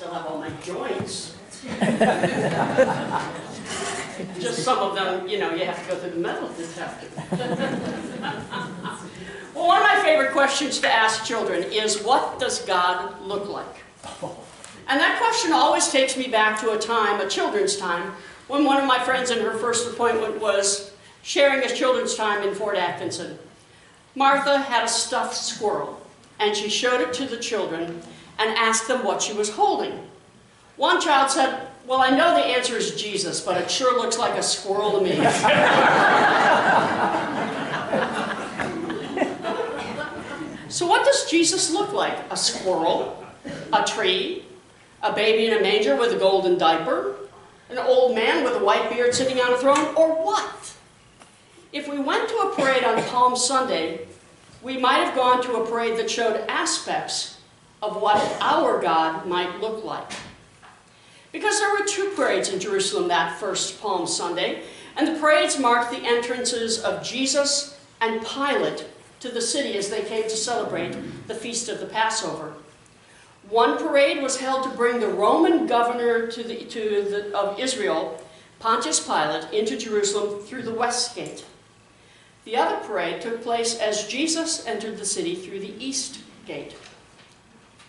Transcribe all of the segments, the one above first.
still have all my joints. Just some of them, you know, you have to go through the metal detector. Well, one of my favorite questions to ask children is, what does God look like? And that question always takes me back to a time, a children's time, when one of my friends in her first appointment was sharing a children's time in Fort Atkinson. Martha had a stuffed squirrel, and she showed it to the children and asked them what she was holding. One child said, "Well, I know the answer is Jesus, but it sure looks like a squirrel to me." So what does Jesus look like? A squirrel? A tree? A baby in a manger with a golden diaper? An old man with a white beard sitting on a throne? Or what? If we went to a parade on Palm Sunday, we might have gone to a parade that showed aspects of what our God might look like. Because there were two parades in Jerusalem that first Palm Sunday, and the parades marked the entrances of Jesus and Pilate to the city as they came to celebrate the feast of the Passover. One parade was held to bring the Roman governor of Israel, Pontius Pilate, into Jerusalem through the west gate. The other parade took place as Jesus entered the city through the east gate.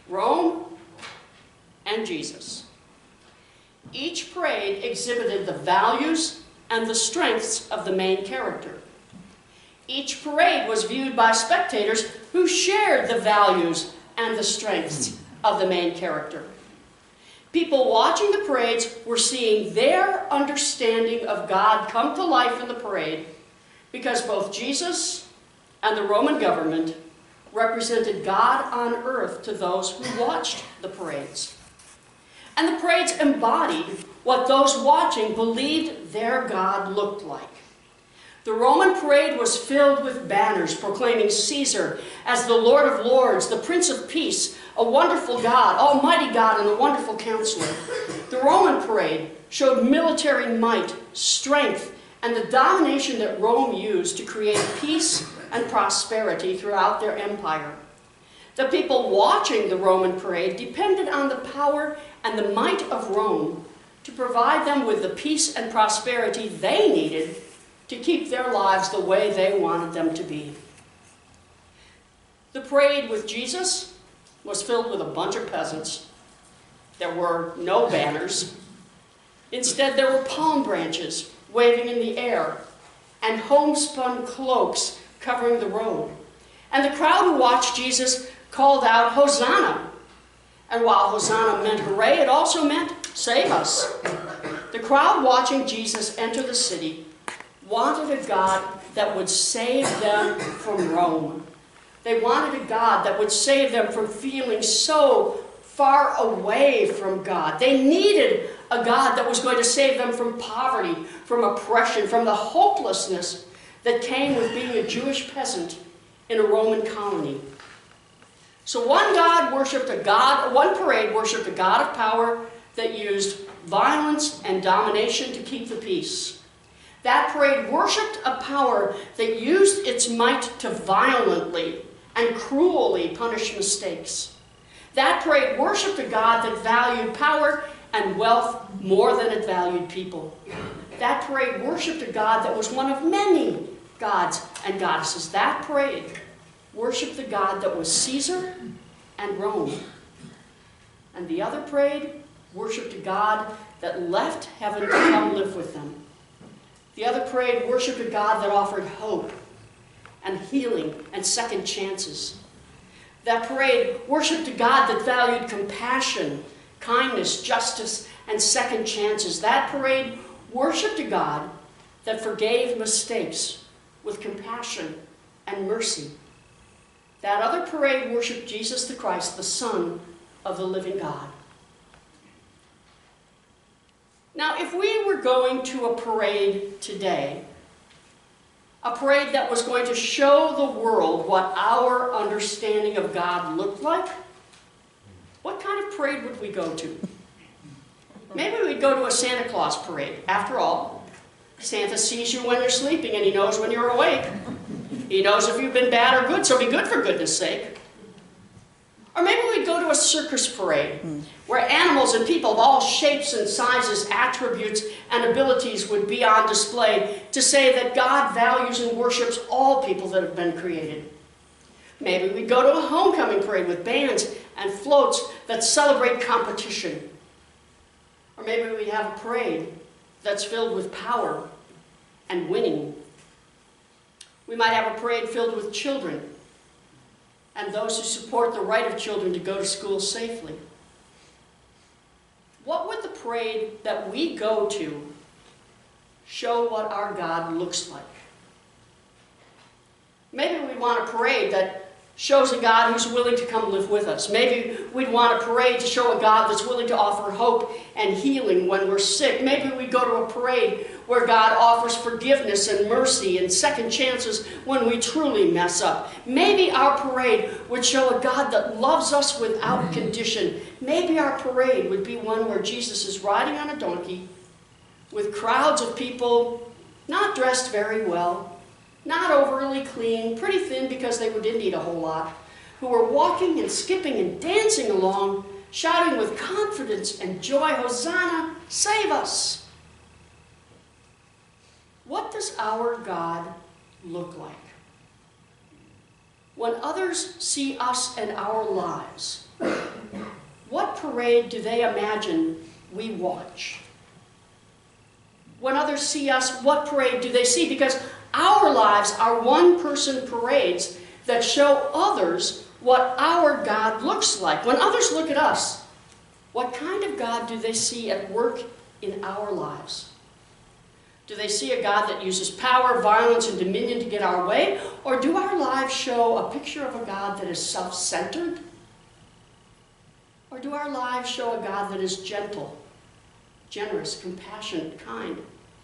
Rome and Jesus. Each parade exhibited the values and the strengths of the main character. Each parade was viewed by spectators who shared the values and the strengths of the main character. People watching the parades were seeing their understanding of God come to life in the parade, because both Jesus and the Roman government represented God on earth to those who watched the parades. And the parades embodied what those watching believed their God looked like. The Roman parade was filled with banners proclaiming Caesar as the Lord of Lords, the Prince of Peace, a wonderful God, Almighty God, and a wonderful counselor. The Roman parade showed military might, strength, and the domination that Rome used to create peace and prosperity throughout their empire. The people watching the Roman parade depended on the power and the might of Rome to provide them with the peace and prosperity they needed to keep their lives the way they wanted them to be. The parade with Jesus was filled with a bunch of peasants. There were no banners. Instead, there were palm branches waving in the air and homespun cloaks covering the road. And the crowd who watched Jesus called out, "Hosanna!" And while Hosanna meant hooray, it also meant save us. The crowd watching Jesus enter the city wanted a God that would save them from Rome. They wanted a God that would save them from feeling so far away from God. They needed a God that was going to save them from poverty, from oppression, from the hopelessness that came with being a Jewish peasant in a Roman colony. So one parade worshipped a God of power that used violence and domination to keep the peace. That parade worshipped a power that used its might to violently and cruelly punish mistakes. That parade worshipped a God that valued power and wealth more than it valued people. That parade worshipped a God that was one of many gods and goddesses. That parade worshipped the God that was Caesar and Rome. And the other parade worshipped a God that left heaven to come live with them. The other parade worshipped a God that offered hope and healing and second chances. That parade worshipped a God that valued compassion, kindness, justice, and second chances. That parade worshipped a God that forgave mistakes with compassion and mercy. That other parade worshipped Jesus the Christ, the Son of the living God. Now, if we were going to a parade today, a parade that was going to show the world what our understanding of God looked like, what kind of parade would we go to? Maybe we'd go to a Santa Claus parade. After all, Santa sees you when you're sleeping and he knows when you're awake. He knows if you've been bad or good, so be good for goodness sake. Or maybe we'd go to a circus parade where animals and people of all shapes and sizes, attributes, and abilities would be on display to say that God values and worships all people that have been created. Maybe we'd go to a homecoming parade with bands and floats that celebrate competition. Or maybe we'd have a parade that's filled with power and winning. We might have a parade filled with children and those who support the right of children to go to school safely. What would the parade that we go to show what our God looks like? Maybe we want a parade that shows a God who's willing to come live with us. Maybe we'd want a parade to show a God that's willing to offer hope and healing when we're sick. Maybe we go to a parade where God offers forgiveness and mercy and second chances when we truly mess up. Maybe our parade would show a God that loves us without condition. Maybe our parade would be one where Jesus is riding on a donkey with crowds of people not dressed very well, not overly clean, pretty thin because they didn't eat a whole lot, who were walking and skipping and dancing along, shouting with confidence and joy, "Hosanna, save us!" What does our God look like? When others see us and our lives, what parade do they imagine we watch? When others see us, what parade do they see? Because our lives are one-person parades that show others what our God looks like. When others look at us, what kind of God do they see at work in our lives? Do they see a God that uses power, violence, and dominion to get our way? Or do our lives show a picture of a God that is self-centered? Or do our lives show a God that is gentle, generous, compassionate, kind,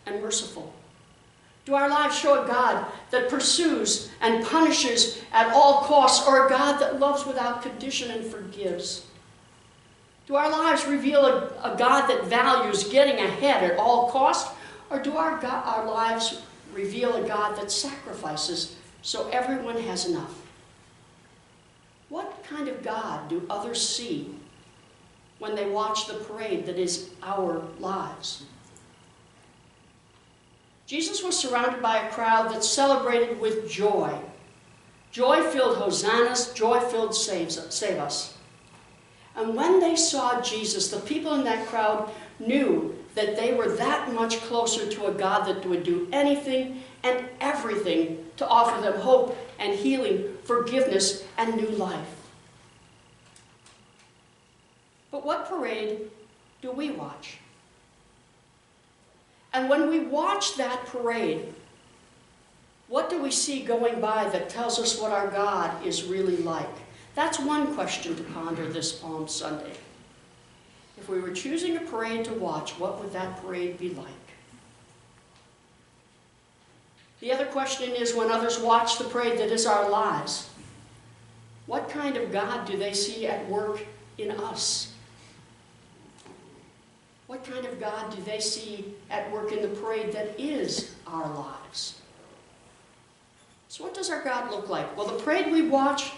and merciful? Do our lives show a God that pursues and punishes at all costs, or a God that loves without condition and forgives? Do our lives reveal a God that values getting ahead at all costs, or do our lives reveal a God that sacrifices so everyone has enough? What kind of God do others see when they watch the parade that is our lives? Jesus was surrounded by a crowd that celebrated with joy. Joy-filled hosannas, joy-filled save us. And when they saw Jesus, the people in that crowd knew that they were that much closer to a God that would do anything and everything to offer them hope and healing, forgiveness, and new life. But what parade do we watch? And when we watch that parade, what do we see going by that tells us what our God is really like? That's one question to ponder this Palm Sunday. If we were choosing a parade to watch, what would that parade be like? The other question is, when others watch the parade that is our lives, what kind of God do they see at work in us? What kind of God do they see at work in the parade that is our lives? So what does our God look like? Well, the parade we watch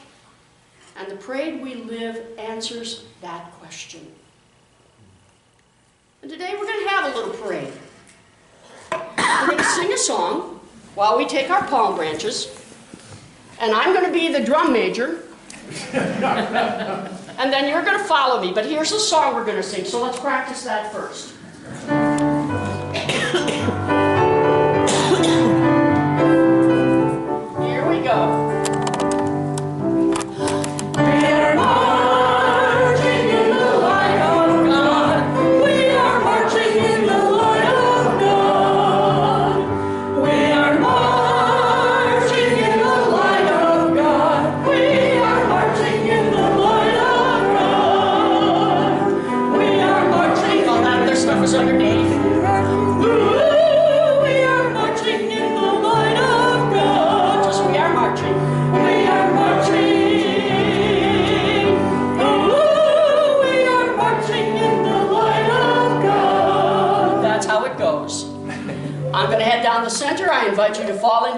and the parade we live answers that question. And today we're going to have a little parade. We're going to sing a song while we take our palm branches, and I'm going to be the drum major, and then you're going to follow me. But here's the song we're going to sing, so let's practice that first. Here we go. I'm going to head down the center. I invite you to fall in.